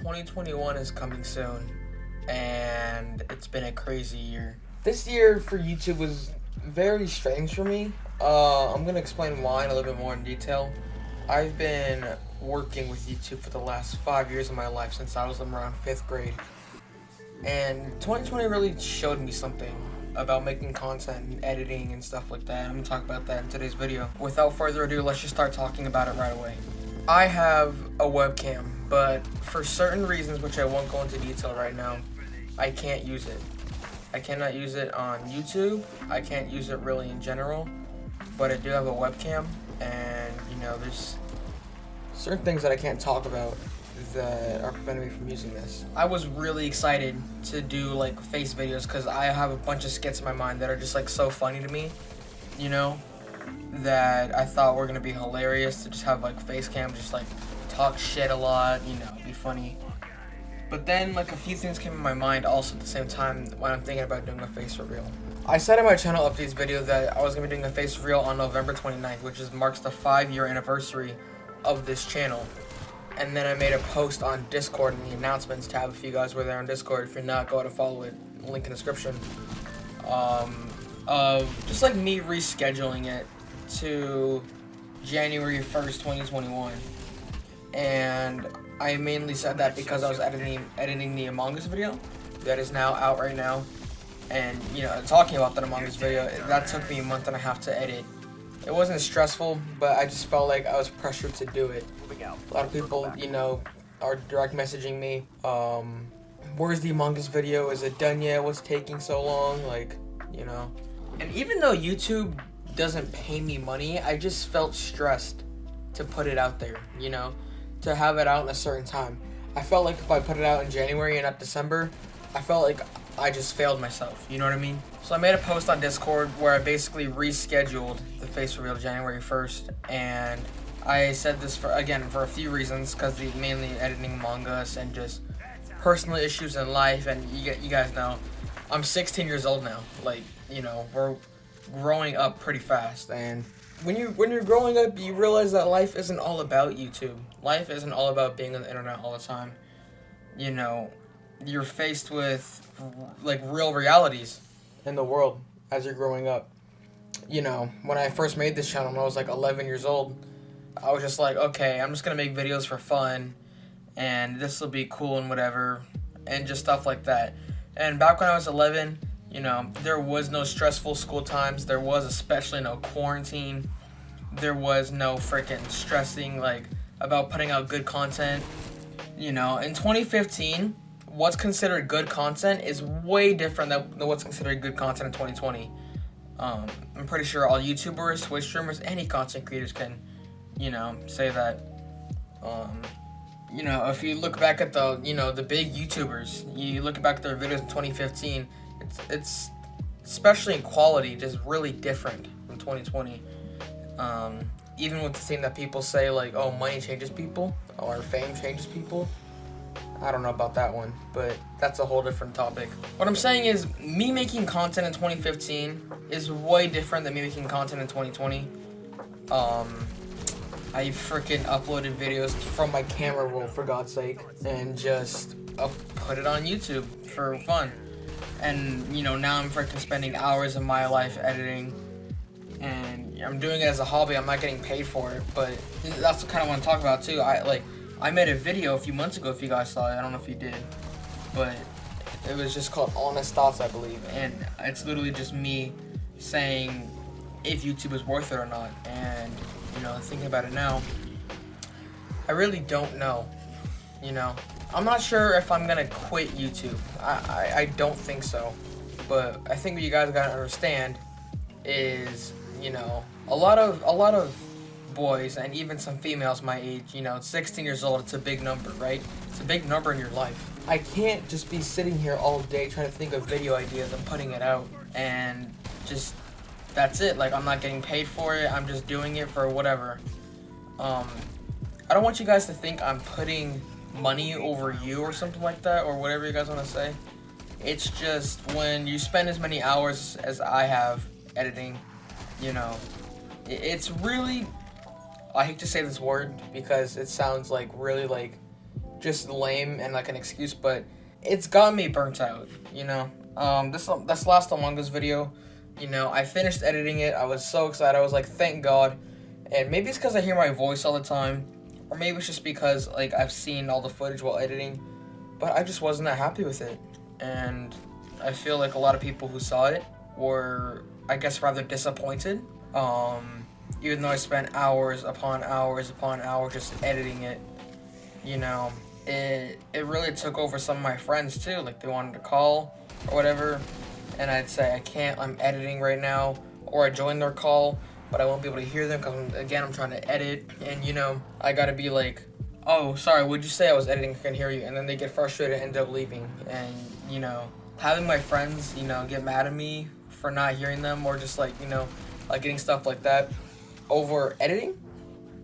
2021 is coming soon, and it's been a crazy year. This year for YouTube was very strange for me. I'm going to explain why in a little bit more in detail. I've been working with YouTube for the last 5 years of my life since I was around 5th grade. And 2020 really showed me something about making content and editing and stuff like that. I'm going to talk about that in today's video. Without further ado, let's just start talking about it right away. I have a webcam, but for certain reasons, which I won't go into detail right now, I can't use it. I cannot use it on YouTube. I can't use it really in general, but I do have a webcam, and there's certain things that I can't talk about that are preventing me from using this. I was really excited to do like face videos because I have a bunch of skits in my mind that are just like so funny to me, that I thought were gonna be hilarious to just have like face cam, just like talk shit a lot, be funny. But then like a few things came in my mind also at the same time when I'm thinking about doing a face reveal. I said in my channel updates video that I was gonna be doing a face reveal on November 29th, which marks the 5-year anniversary of this channel. And then I made a post on Discord in the announcements tab if you guys were there on Discord. If you're not, go ahead and follow it. Link in the description. Of just like me rescheduling it to January 1st, 2021. And I mainly said that because I was editing the Among Us video that is now out right now. And talking about that Among Us video, that took me a month and a half to edit. It wasn't stressful, but I just felt like I was pressured to do it. A lot of people, are direct messaging me. Where's the Among Us video? Is it done yet? What's taking so long? And even though YouTube doesn't pay me money, I just felt stressed to put it out there, to have it out in a certain time. I felt like if I put it out in January and not December, I felt like I just failed myself, you know what I mean? So I made a post on Discord where I basically rescheduled the face reveal to January 1st, and I said this for a few reasons, because mainly editing Among Us and just personal issues in life, and you guys know, I'm 16 years old now. Like, we're growing up pretty fast, and when you're growing up, you realize that life isn't all about YouTube. Life isn't all about being on the internet all the time. You're faced with like real realities in the world as you're growing up. When I first made this channel when I was like 11 years old, I was just like, okay, I'm just gonna make videos for fun, and this will be cool and whatever, and just stuff like that. And back when I was 11, there was no stressful school times. There was especially no quarantine. There was no freaking stressing like about putting out good content. In 2015, what's considered good content is way different than what's considered good content in 2020. I'm pretty sure all YouTubers, Twitch streamers, any content creators can, say that. If you look back at the big YouTubers, you look back at their videos in 2015, it's especially in quality just really different from 2020. Even with the thing that people say like, oh, money changes people or fame changes people. I don't know about that one, but that's a whole different topic. What I'm saying is, me making content in 2015 is way different than me making content in 2020. I freaking uploaded videos from my camera roll, for God's sake, and just put it on YouTube for fun. And, now I'm freaking spending hours of my life editing, and I'm doing it as a hobby. I'm not getting paid for it, but that's what I kind of want to talk about, too. I made a video a few months ago, if you guys saw it. I don't know if you did, but it was just called Honest Thoughts, I believe. And it's literally just me saying if YouTube is worth it or not. And, thinking about it now, I really don't know, I'm not sure if I'm going to quit YouTube. I don't think so. But I think what you guys got to understand is, a lot of boys and even some females my age, 16 years old, it's a big number, right? It's a big number in your life. I can't just be sitting here all day trying to think of video ideas and putting it out and just, that's it. Like, I'm not getting paid for it. I'm just doing it for whatever. I don't want you guys to think I'm putting money over you or something like that, or whatever you guys want to say. It's just when you spend as many hours as I have editing, it's really, I hate to say this word because it sounds like really like just lame and like an excuse, but it's got me burnt out, you know. This last Among Us video, you know, I finished editing it. I was so excited. I was like, thank God. And maybe it's because I hear my voice all the time, or maybe it's just because like I've seen all the footage while editing, but I just wasn't that happy with it. And I feel like a lot of people who saw it were, I guess, rather disappointed. Even though I spent hours upon hours upon hours just editing it, you know, it really took over some of my friends too. Like, they wanted to call or whatever, and I'd say, I can't, I'm editing right now, or I join their call, but I won't be able to hear them because, again, I'm trying to edit, and, you know, I gotta be like, oh, sorry, what'd you say? I was editing, I couldn't hear you, and then they get frustrated and end up leaving, and, you know, having my friends, you know, get mad at me for not hearing them, or just, like, you know, like, getting stuff like that over editing,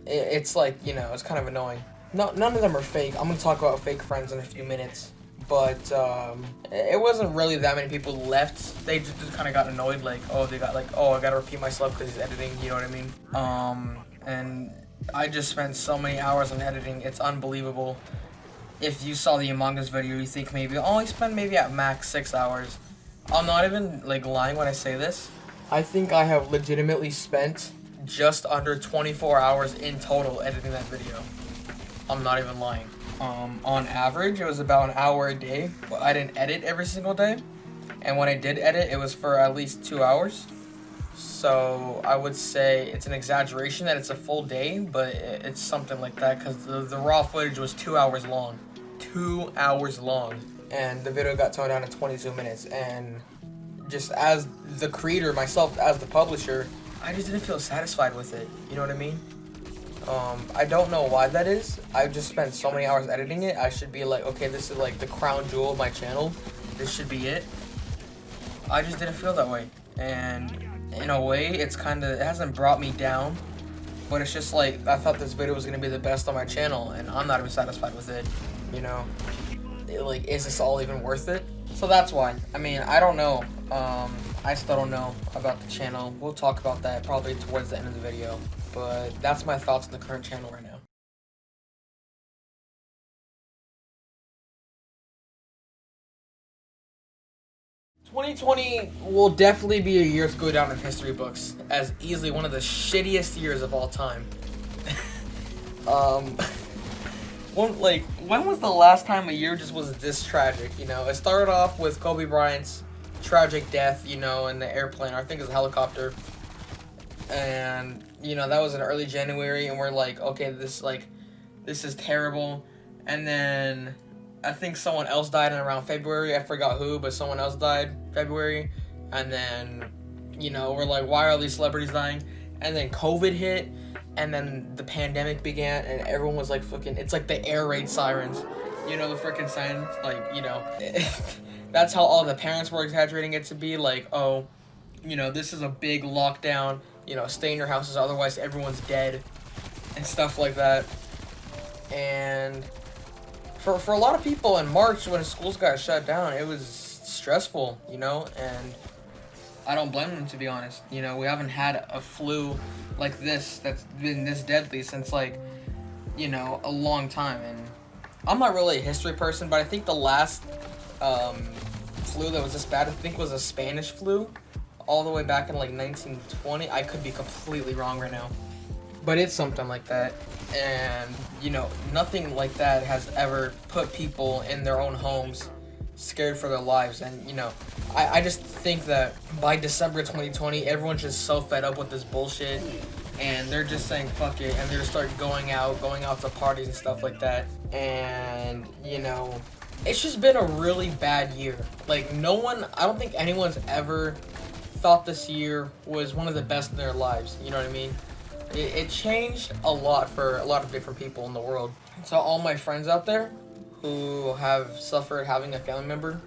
it's like, you know, it's kind of annoying. None of them are fake. I'm gonna talk about fake friends in a few minutes, but it wasn't really that many people left. They just kind of got annoyed, like, oh, they got like, oh, I gotta repeat myself because he's editing, you know what I mean? And I just spent so many hours on editing, it's unbelievable. If you saw the Among Us video, you think maybe, oh, I spent maybe at max 6 hours. I'm not even like lying when I say this. I think I have legitimately spent just under 24 hours in total editing that video. I'm not even lying. On average, it was about an hour a day, but I didn't edit every single day. And when I did edit, it was for at least 2 hours. So I would say it's an exaggeration that it's a full day, but it's something like that, because the raw footage was 2 hours long. 2 hours long. And the video got toned down to 22 minutes. And just as the creator, myself as the publisher, I just didn't feel satisfied with it. You know what I mean? I don't know why that is. I just spent so many hours editing it. I should be like, okay, this is like the crown jewel of my channel. This should be it. I just didn't feel that way. And in a way, it hasn't brought me down, but it's just like, I thought this video was going to be the best on my channel, and I'm not even satisfied with it, you know? Like, is this all even worth it? So that's why. I mean, I don't know. I still don't know about the channel. We'll talk about that probably towards the end of the video. But that's my thoughts on the current channel right now. $2020 will definitely be a year to go down in history books as easily one of the shittiest years of all time. When was the last time a year just was this tragic, you know? It started off with Kobe Bryant's tragic death, you know, in the airplane, or I think it was a helicopter. And, you know, that was in early January, and we're like, okay, this is terrible. And then I think someone else died in around February. I forgot who, but someone else died February. And then, you know, we're like, why are all these celebrities dying? And then COVID hit, and then the pandemic began, and everyone was like fucking, it's like the air raid sirens. You know, the freaking sirens, like, you know. That's how all the parents were exaggerating it to be, like, oh, you know, this is a big lockdown. You know, stay in your houses, otherwise everyone's dead, and stuff like that. And for a lot of people in March, when schools got shut down, it was stressful, you know, and I don't blame them, to be honest. You know, we haven't had a flu like this that's been this deadly since, like, you know, a long time. And I'm not really a history person, but I think the last flu that was this bad, I think, was a Spanish flu, all the way back in like 1920. I could be completely wrong right now, but it's something like that. And, you know, nothing like that has ever put people in their own homes scared for their lives. And, you know, I just think that by December 2020, everyone's just so fed up with this bullshit, and they're just saying fuck it, and they just start going out to parties and stuff like that. And, you know, it's just been a really bad year. Like, I don't think anyone's ever thought this year was one of the best in their lives, you know what I mean? It changed a lot for a lot of different people in the world. So all my friends out there who have suffered having a family member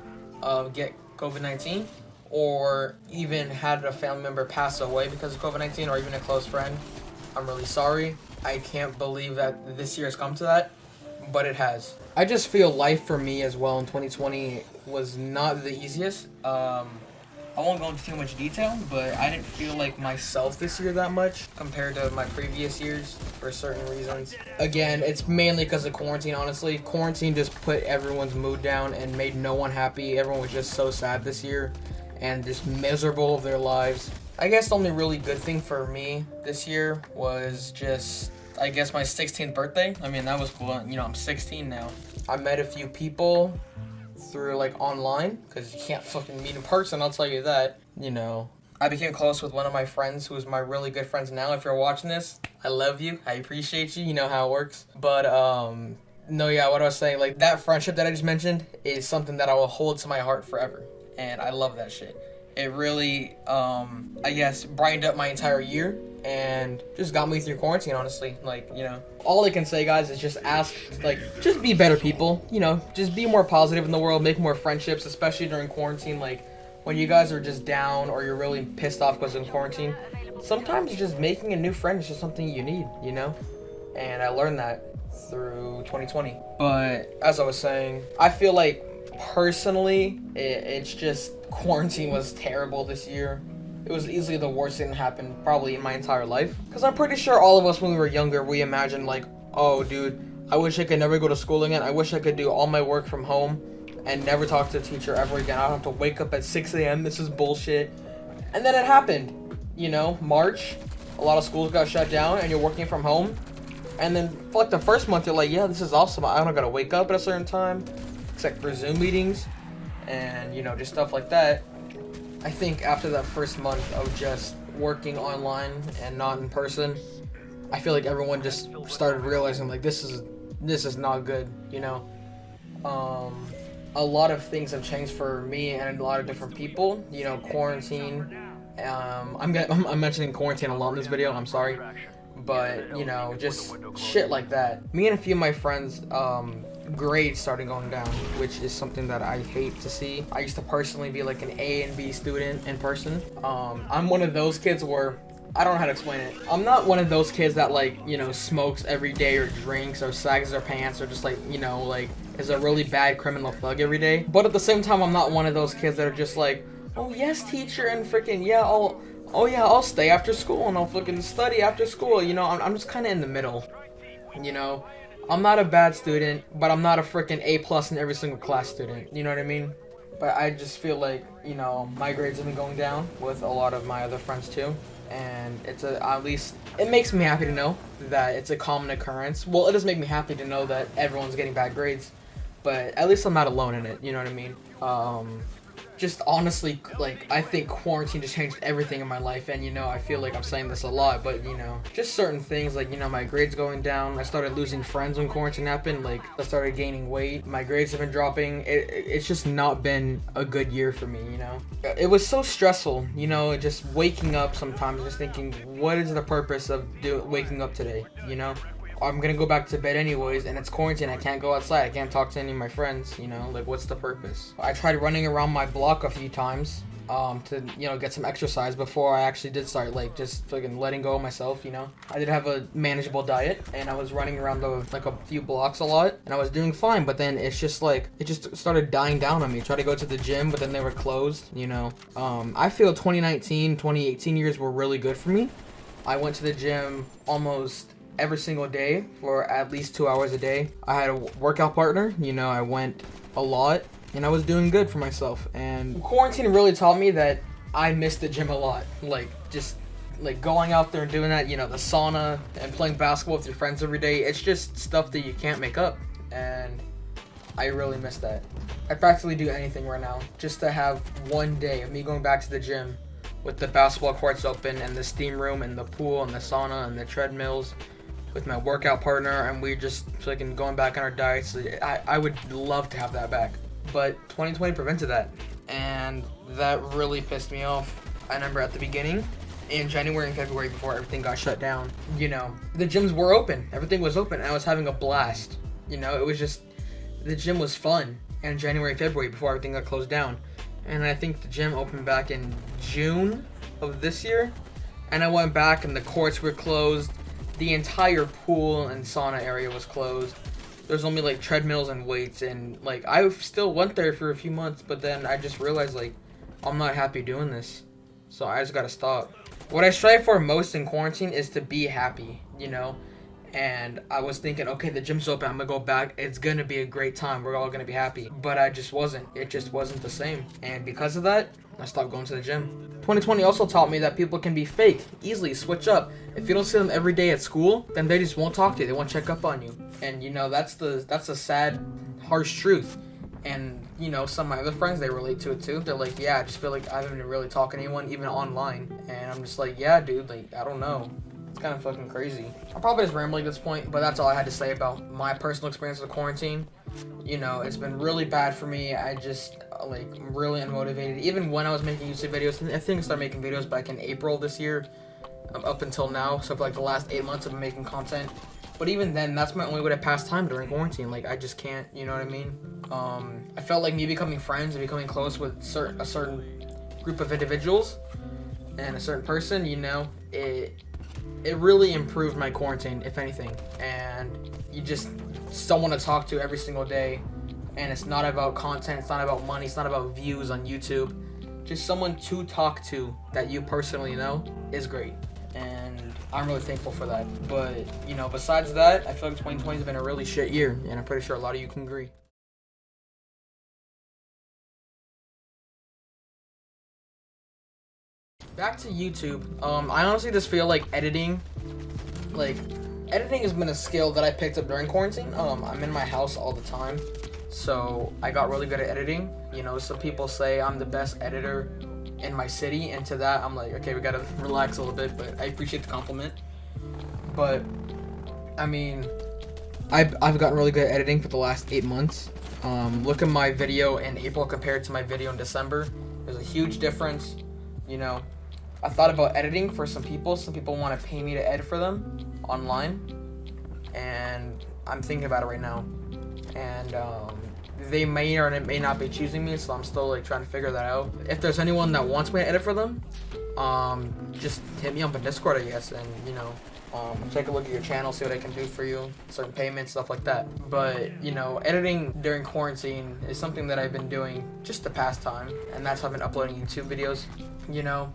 get COVID-19, or even had a family member pass away because of COVID-19, or even a close friend, I'm really sorry. I can't believe that this year has come to that, but it has. I just feel life for me as well in 2020 was not the easiest. I won't go into too much detail, but I didn't feel like myself this year that much compared to my previous years for certain reasons. Again, it's mainly because of quarantine, honestly. Quarantine just put everyone's mood down and made no one happy. Everyone was just so sad this year and just miserable of their lives. I guess the only really good thing for me this year was just, I guess, my 16th birthday. I mean, that was cool. You know, I'm 16 now. I met a few people through like online, because you can't fucking meet in person, I'll tell you that. You know, I became close with one of my friends who's my really good friends now. If you're watching this, I love you, I appreciate you, you know how it works. But no, yeah, what I was saying, like, that friendship that I just mentioned is something that I will hold to my heart forever, and I love that shit. It really I guess brightened up my entire year and just got me through quarantine, honestly. Like, you know, all I can say, guys, is just just be better people, you know, just be more positive in the world, make more friendships, especially during quarantine. Like, when you guys are just down or you're really pissed off because of quarantine, sometimes just making a new friend is just something you need, you know? And I learned that through 2020. But as I was saying, I feel like personally, it's just quarantine was terrible this year. It was easily the worst thing that happened probably in my entire life. Because I'm pretty sure all of us when we were younger, we imagined like, oh dude, I wish I could never go to school again. I wish I could do all my work from home and never talk to a teacher ever again. I don't have to wake up at 6 a.m. This is bullshit. And then it happened. You know, March, a lot of schools got shut down and you're working from home. And then for like the first month, you're like, yeah, this is awesome. I don't gotta wake up at a certain time, except for Zoom meetings and, you know, just stuff like that. I think after that first month of just working online and not in person, I feel like everyone just started realizing like this is not good, you know. A lot of things have changed for me and a lot of different people, you know, quarantine. I'm mentioning quarantine a lot in this video, I'm sorry. But, you know, just shit like that. Me and a few of my friends, grades started going down, which is something that I hate to see. I used to personally be like an A and B student in person. I'm one of those kids where, I don't know how to explain it. I'm not one of those kids that like, you know, smokes every day or drinks or sags their pants or just like, you know, like is a really bad criminal thug every day. But at the same time, I'm not one of those kids that are just like, oh yes, teacher, and freaking yeah, I'll stay after school and I'll fucking study after school. You know, I'm just kind of in the middle, you know. I'm not a bad student, but I'm not a freaking A+ in every single class student. You know what I mean? But I just feel like, you know, my grades have been going down with a lot of my other friends too. And at least, it makes me happy to know that it's a common occurrence. Well, it does make me happy to know that everyone's getting bad grades. But at least I'm not alone in it, you know what I mean? Just honestly, like, I think quarantine just changed everything in my life, and, you know, I feel like I'm saying this a lot, but, you know, just certain things, like, you know, my grades going down, I started losing friends when quarantine happened, like, I started gaining weight, my grades have been dropping, it's just not been a good year for me, you know? It was so stressful, you know, just waking up sometimes, just thinking, what is the purpose of waking up today, you know? I'm gonna go back to bed anyways, and it's quarantine, I can't go outside, I can't talk to any of my friends, you know, like, what's the purpose? I tried running around my block a few times, to, you know, get some exercise before I actually did start, like, just fucking letting go of myself, you know? I did have a manageable diet, and I was running around, like, a few blocks a lot, and I was doing fine, but then it's just, like, it just started dying down on me. I tried to go to the gym, but then they were closed, you know? I feel 2019, 2018 years were really good for me. I went to the gym almost every single day for at least 2 hours a day. I had a workout partner, you know, I went a lot and I was doing good for myself. And quarantine really taught me that I missed the gym a lot. Like, just like going out there and doing that, you know, the sauna and playing basketball with your friends every day, it's just stuff that you can't make up. And I really miss that. I practically do anything right now just to have one day of me going back to the gym with the basketball courts open and the steam room and the pool and the sauna and the treadmills with my workout partner, and we just fucking going back on our diets. I would love to have that back, but 2020 prevented that, and that really pissed me off. I remember at the beginning, in January and February, before everything got shut down, you know, the gyms were open, everything was open, and I was having a blast. You know, it was just, the gym was fun in January and February before everything got closed down. And I think the gym opened back in June of this year, and I went back and the courts were closed. The entire pool and sauna area was closed. There's only like treadmills and weights, and like I still went there for a few months, but then I just realized like I'm not happy doing this. So I just gotta stop. What I strive for most in quarantine is to be happy, you know? And I was thinking, okay, the gym's open, I'm gonna go back. It's gonna be a great time. We're all gonna be happy. But I just wasn't. It just wasn't the same. And because of that, I stopped going to the gym. 2020 also taught me that people can be fake, easily switch up. If you don't see them every day at school, then they just won't talk to you. They won't check up on you. And you know, that's the sad, harsh truth. And you know, some of my other friends, they relate to it too. They're like, yeah, I just feel like I haven't been really talking to anyone, even online. And I'm just like, yeah, dude, like, I don't know. It's kind of fucking crazy. I'm probably just rambling at this point, but that's all I had to say about my personal experience with quarantine. You know, it's been really bad for me. I just, like, I'm really unmotivated. Even when I was making YouTube videos, I think I started making videos back in April this year, up until now. So for like the last 8 months, I've been making content. But even then, that's my only way to pass time during quarantine. Like, I just can't, you know what I mean? I felt like me becoming friends and becoming close with a certain group of individuals and a certain person, you know, it really improved my quarantine, if anything. And you just someone to talk to every single day. And it's not about content, it's not about money, it's not about views on YouTube. Just someone to talk to that you personally know is great. And I'm really thankful for that. But, you know, besides that, I feel like 2020 has been a really shit year. And I'm pretty sure a lot of you can agree. Back to YouTube. I honestly just feel like editing has been a skill that I picked up during quarantine. I'm in my house all the time, so I got really good at editing. You know, some people say I'm the best editor in my city, and to that I'm like, okay, we gotta relax a little bit, but I appreciate the compliment. But I mean, I've gotten really good at editing for the last 8 months. Look at my video in April compared to my video in December. There's a huge difference. You know, I thought about editing for some people. Some people want to pay me to edit for them online, and I'm thinking about it right now. And they may or may not be choosing me, so I'm still like trying to figure that out. If there's anyone that wants me to edit for them, just hit me up on Discord, I guess, and you know, take a look at your channel, see what I can do for you, certain payments, stuff like that. But you know, editing during quarantine is something that I've been doing just to pass time, and that's how I've been uploading YouTube videos. You know,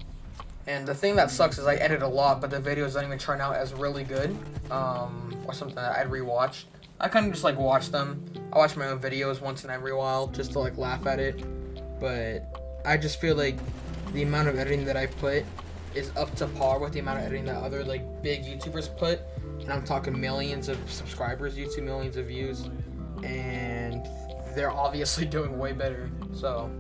and the thing that sucks is I edit a lot, but the videos don't even turn out as really good, or something that I'd rewatch. I kind of just like watch them. I watch my own videos once in every while just to like laugh at it, but I just feel like the amount of editing that I put is up to par with the amount of editing that other like big YouTubers put, and I'm talking millions of subscribers, YouTube millions of views, and they're obviously doing way better. So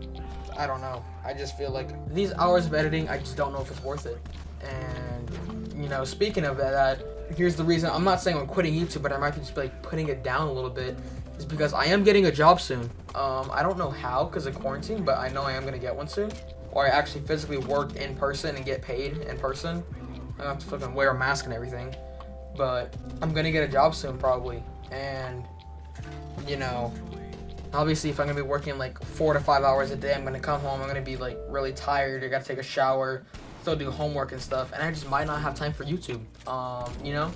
I don't know. I just feel like these hours of editing, I just don't know if it's worth it. And you know, speaking of that, here's the reason. I'm not saying I'm quitting YouTube, but I might be just like putting it down a little bit. Is because I am getting a job soon. I don't know how because of quarantine, but I know I am gonna get one soon. Or I actually physically work in person and get paid in person. I don't have to fucking wear a mask and everything. But I'm gonna get a job soon probably. And you know, obviously if I'm gonna be working like 4 to 5 hours a day, I'm gonna come home, I'm gonna be like really tired, I gotta take a shower, still do homework and stuff, and I just might not have time for YouTube. You know,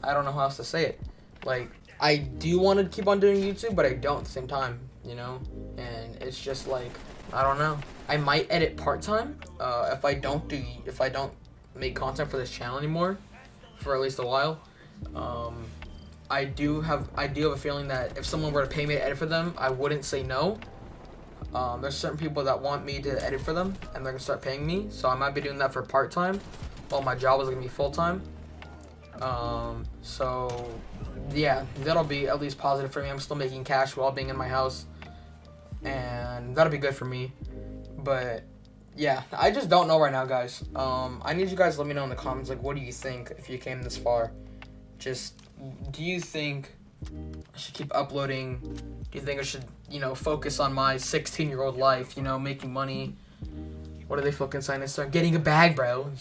I don't know how else to say it. Like, I do want to keep on doing YouTube, but I don't at the same time, you know, and it's just like, I don't know. I might edit part-time, if I don't make content for this channel anymore, for at least a while. I do have a feeling that if someone were to pay me to edit for them, I wouldn't say no. There's certain people that want me to edit for them, and they're gonna start paying me, so I might be doing that for part-time, while my job is gonna be full-time. So yeah, that'll be at least positive for me. I'm still making cash while being in my house, and that'll be good for me. But yeah, I just don't know right now, guys. I need you guys to let me know in the comments, like, what do you think if you came this far? Just, do you think I should keep uploading? Do you think I should, you know, focus on my 16-year-old life, you know, making money? What are they fucking saying? Start getting a bag, bro.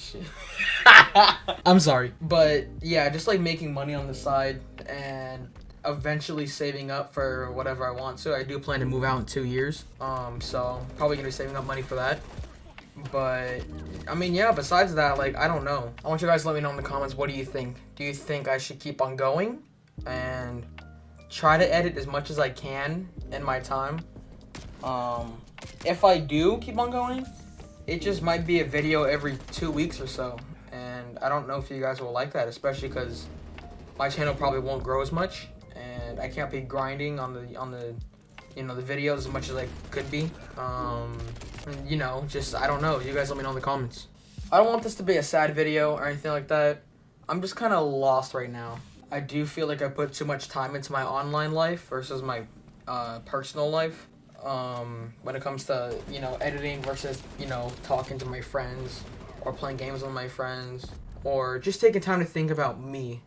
I'm sorry. But yeah, just like making money on the side and eventually saving up for whatever I want to. I do plan to move out in 2 years. So probably gonna be saving up money for that. But I mean, yeah, besides that, like, I don't know. I want you guys to let me know in the comments, what do you think? Do you think I should keep on going and try to edit as much as I can in my time? If I do keep on going, it just might be a video every 2 weeks or so. And I don't know if you guys will like that, especially because my channel probably won't grow as much, and I can't be grinding on the you know, the videos as much as I could be. You know, just, I don't know. You guys let me know in the comments. I don't want this to be a sad video or anything like that. I'm just kind of lost right now. I do feel like I put too much time into my online life versus my personal life. When it comes to, you know, editing versus, you know, talking to my friends or playing games with my friends or just taking time to think about me.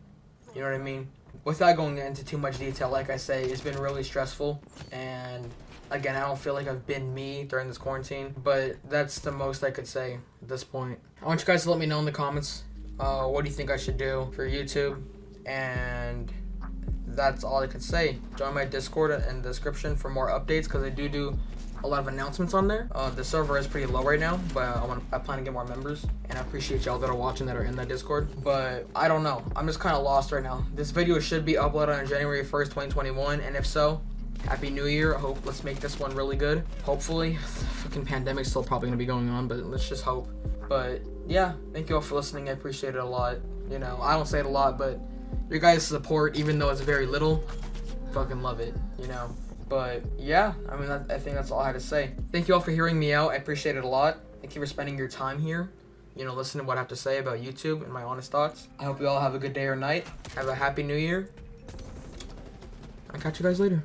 You know what I mean? Without going into too much detail, like I say, it's been really stressful, and again, I don't feel like I've been me during this quarantine, but that's the most I could say at this point. I want you guys to let me know in the comments, what do you think I should do for YouTube, and that's all I could say. Join my Discord in the description for more updates, because I do a lot of announcements on there. The server is pretty low right now, but I plan to get more members, and I appreciate y'all that are watching that are in that Discord. But I don't know, I'm just kind of lost right now. This video should be uploaded on January 1st, 2021, and if so, Happy New Year. Let's make this one really good. Hopefully. The fucking pandemic's still probably gonna be going on, but let's just hope. But yeah, thank you all for listening. I appreciate it a lot. You know, I don't say it a lot, but your guys' support, even though it's very little, fucking love it, you know. But yeah, I mean, I think that's all I had to say. Thank you all for hearing me out. I appreciate it a lot. Thank you for spending your time here, you know, listening to what I have to say about YouTube and my honest thoughts. I hope you all have a good day or night. Have a happy New Year. I'll catch you guys later.